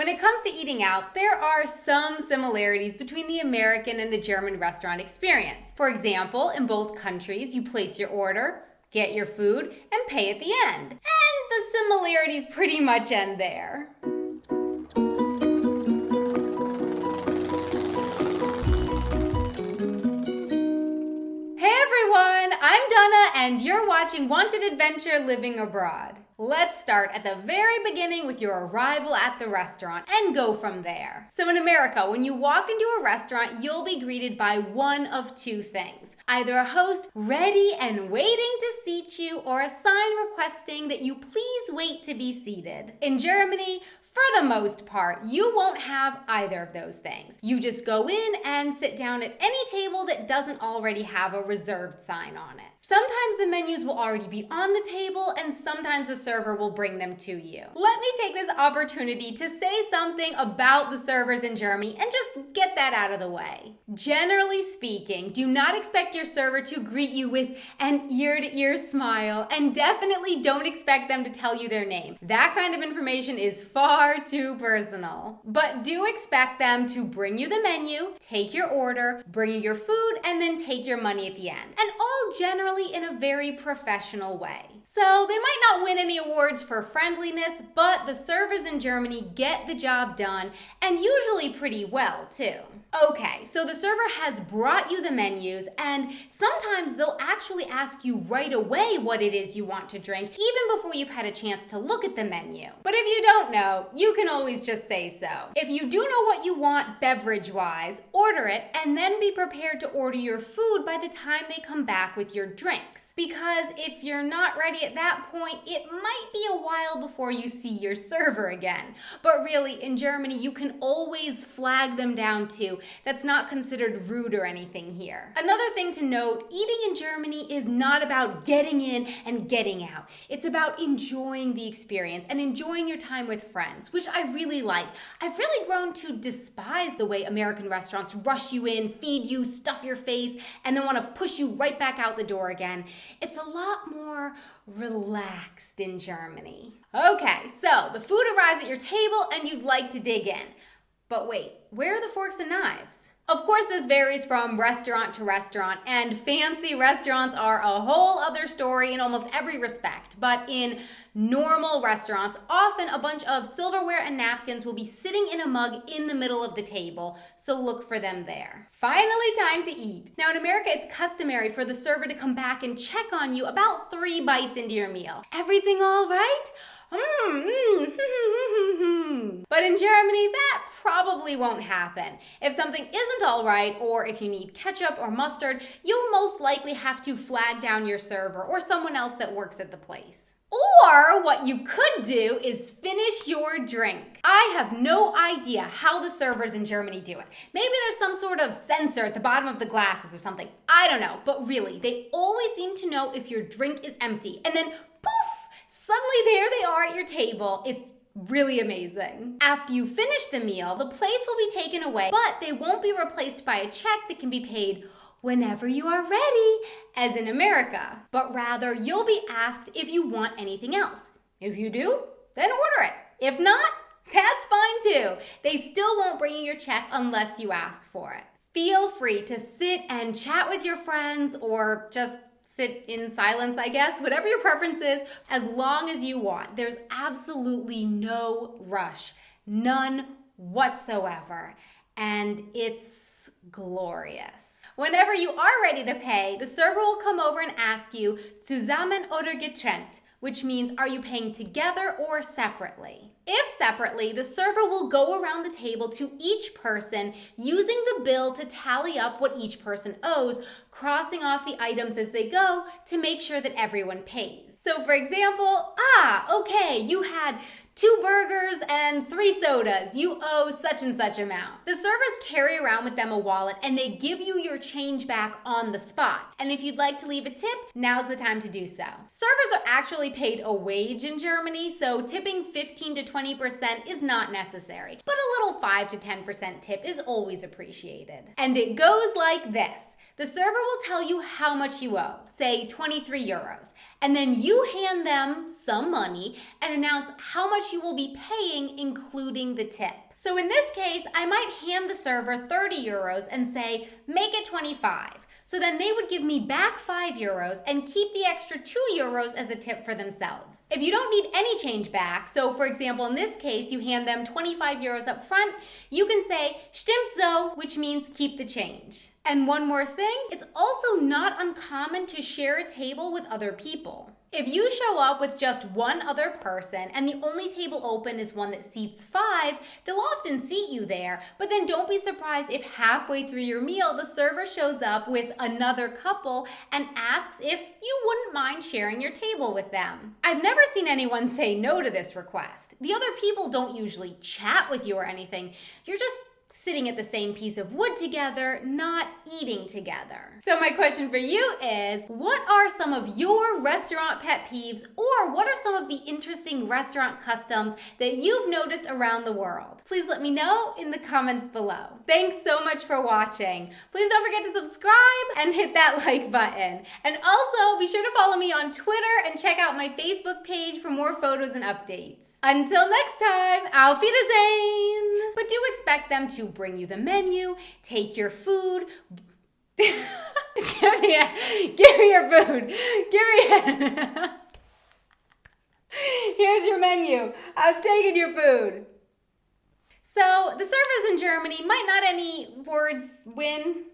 When it comes to eating out, there are some similarities between the American and the German restaurant experience. For example, in both countries, you place your order, get your food, and pay at the end. And the similarities pretty much end there. Hey everyone, I'm Donna and you're watching Wanted Adventure Living Abroad. Let's start at the very beginning with your arrival at the restaurant and go from there. So in America, when you walk into a restaurant, you'll be greeted by one of two things. Either a host ready and waiting to seat you or a sign requesting that you please wait to be seated. In Germany, for the most part, you won't have either of those things. You just go in and sit down at any table that doesn't already have a reserved sign on it. Sometimes the menus will already be on the table and sometimes the server will bring them to you. Let me take this opportunity to say something about the servers in Germany and just get that out of the way. Generally speaking, do not expect your server to greet you with an ear-to-ear smile, and definitely don't expect them to tell you their name. That kind of information is far too personal. But do expect them to bring you the menu, take your order, bring you your food, and then take your money at the end. And all generally in a very professional way. So they might not win any awards for friendliness, but the servers in Germany get the job done, and usually pretty well too. Okay, so the server has brought you the menus, and sometimes they'll actually ask you right away what it is you want to drink, even before you've had a chance to look at the menu. But if you don't know, you can always just say so. If you do know what you want beverage-wise, order it, and then be prepared to order your food by the time they come back with your drinks. Because if you're not ready at that point, it might be a while before you see your server again. But really, in Germany, you can always flag them down too. That's not considered rude or anything here. Another thing to note, eating in Germany is not about getting in and getting out. It's about enjoying the experience and enjoying your time with friends, which I really like. I've really grown to despise the way American restaurants rush you in, feed you, stuff your face, and then want to push you right back out the door again. It's a lot more relaxed in Germany. Okay, so the food arrives at your table and you'd like to dig in. But wait, where are the forks and knives? Of course, this varies from restaurant to restaurant, and fancy restaurants are a whole other story in almost every respect. But in normal restaurants, often a bunch of silverware and napkins will be sitting in a mug in the middle of the table, so look for them there. Finally, time to eat. Now in America, it's customary for the server to come back and check on you about 3 bites into your meal. Everything all right? But in Germany, that probably won't happen. If something isn't all right, or if you need ketchup or mustard, you'll most likely have to flag down your server or someone else that works at the place. Or what you could do is finish your drink. I have no idea how the servers in Germany do it. Maybe there's some sort of sensor at the bottom of the glasses or something. I don't know, but really, they always seem to know if your drink is empty. And then poof! Suddenly there they are at your table. It's really amazing. After you finish the meal, the plates will be taken away, but they won't be replaced by a check that can be paid whenever you are ready, as in America. But rather, you'll be asked if you want anything else. If you do, then order it. If not, that's fine too. They still won't bring you your check unless you ask for it. Feel free to sit and chat with your friends or just sit in silence, I guess, whatever your preference is, as long as you want. There's absolutely no rush, none whatsoever, and it's glorious. Whenever you are ready to pay, the server will come over and ask you, zusammen oder getrennt, which means are you paying together or separately? If separately, the server will go around the table to each person using the bill to tally up what each person owes, crossing off the items as they go to make sure that everyone pays. So for example, okay, you had 2 burgers and 3 sodas. You owe such and such amount. The servers carry around with them a wallet and they give you your change back on the spot. And if you'd like to leave a tip, now's the time to do so. Servers are actually paid a wage in Germany, so tipping 15 to 20% is not necessary. But a little 5 to 10% tip is always appreciated. And it goes like this. The server will tell you how much you owe, say 23 euros, and then you hand them some money and announce how much much you will be paying, including the tip. So in this case, I might hand the server 30 euros and say, make it 25. So then they would give me back 5 euros and keep the extra 2 euros as a tip for themselves. If you don't need any change back, so for example, in this case, you hand them 25 euros up front, you can say, stimmt so, which means keep the change. And one more thing, it's also not uncommon to share a table with other people. If you show up with just one other person and the only table open is one that seats 5, they'll often seat you there, but then don't be surprised if halfway through your meal the server shows up with another couple and asks if you wouldn't mind sharing your table with them. I've never seen anyone say no to this request. The other people don't usually chat with you or anything. You're just sitting at the same piece of wood together, not eating together. So my question for you is, what are some of your restaurant pet peeves, or what are some of the interesting restaurant customs that you've noticed around the world? Please let me know in the comments below. Thanks so much for watching. Please don't forget to subscribe and hit that like button. And also be sure to follow me on Twitter and check out my Facebook page for more photos and updates. Until next time, auf Wiedersehen! But do expect them to bring you the menu, take your food. Give me your food. Give me it. Here's your menu. I'm taking your food. So the servers in Germany might not any words win.